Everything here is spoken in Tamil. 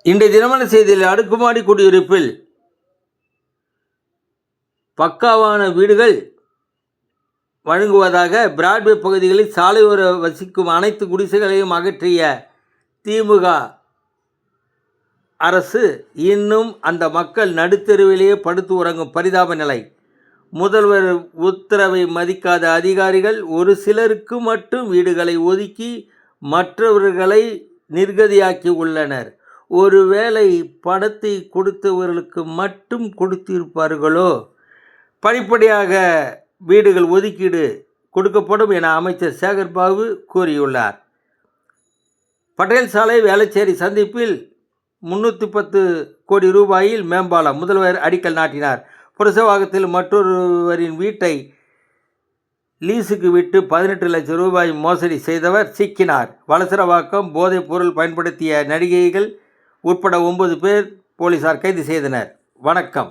இன்றைய தினமான செய்தியில் அடுக்குமாடி குடியிருப்பில் பக்காவான வீடுகள் வழங்குவதாக பிராட்வே பகுதிகளில் சாலையோர வசிக்கும் அனைத்து குடிசைகளையும் அகற்றிய திமுக அரசு இன்னும் அந்த மக்கள் நடுத்தெருவிலேயே படுத்து உறங்கும் பரிதாப நிலை. முதல்வர் உத்தரவை மதிக்காத அதிகாரிகள் ஒரு சிலருக்கு மட்டும் வீடுகளை ஒதுக்கி மற்றவர்களை நிர்கதியாக்கி உள்ளனர். ஒருவேளை பணத்தை கொடுத்தவர்களுக்கு மட்டும் கொடுத்திருப்பார்களோ? படிப்படியாக வீடுகள் ஒதுக்கீடு கொடுக்கப்படும் என அமைச்சர் சேகர்பாபு கூறியுள்ளார். பட்டேல் சாலை வேளச்சேரி சந்திப்பில் 310 கோடி ரூபாயில் மேம்பாலம் முதல்வர் அடிக்கல் நாட்டினார். புரசவாக்கத்தில் மற்றொருவரின் வீட்டை லீஸுக்கு விட்டு 18 லட்சம் ரூபாய் மோசடி செய்தவர் சிக்கினார். வலசரவாக்கம் போதைப் பொருள் பயன்படுத்திய நடிகைகள் உட்பட 9 பேர் போலீசார் கைது செய்தனர். வணக்கம்.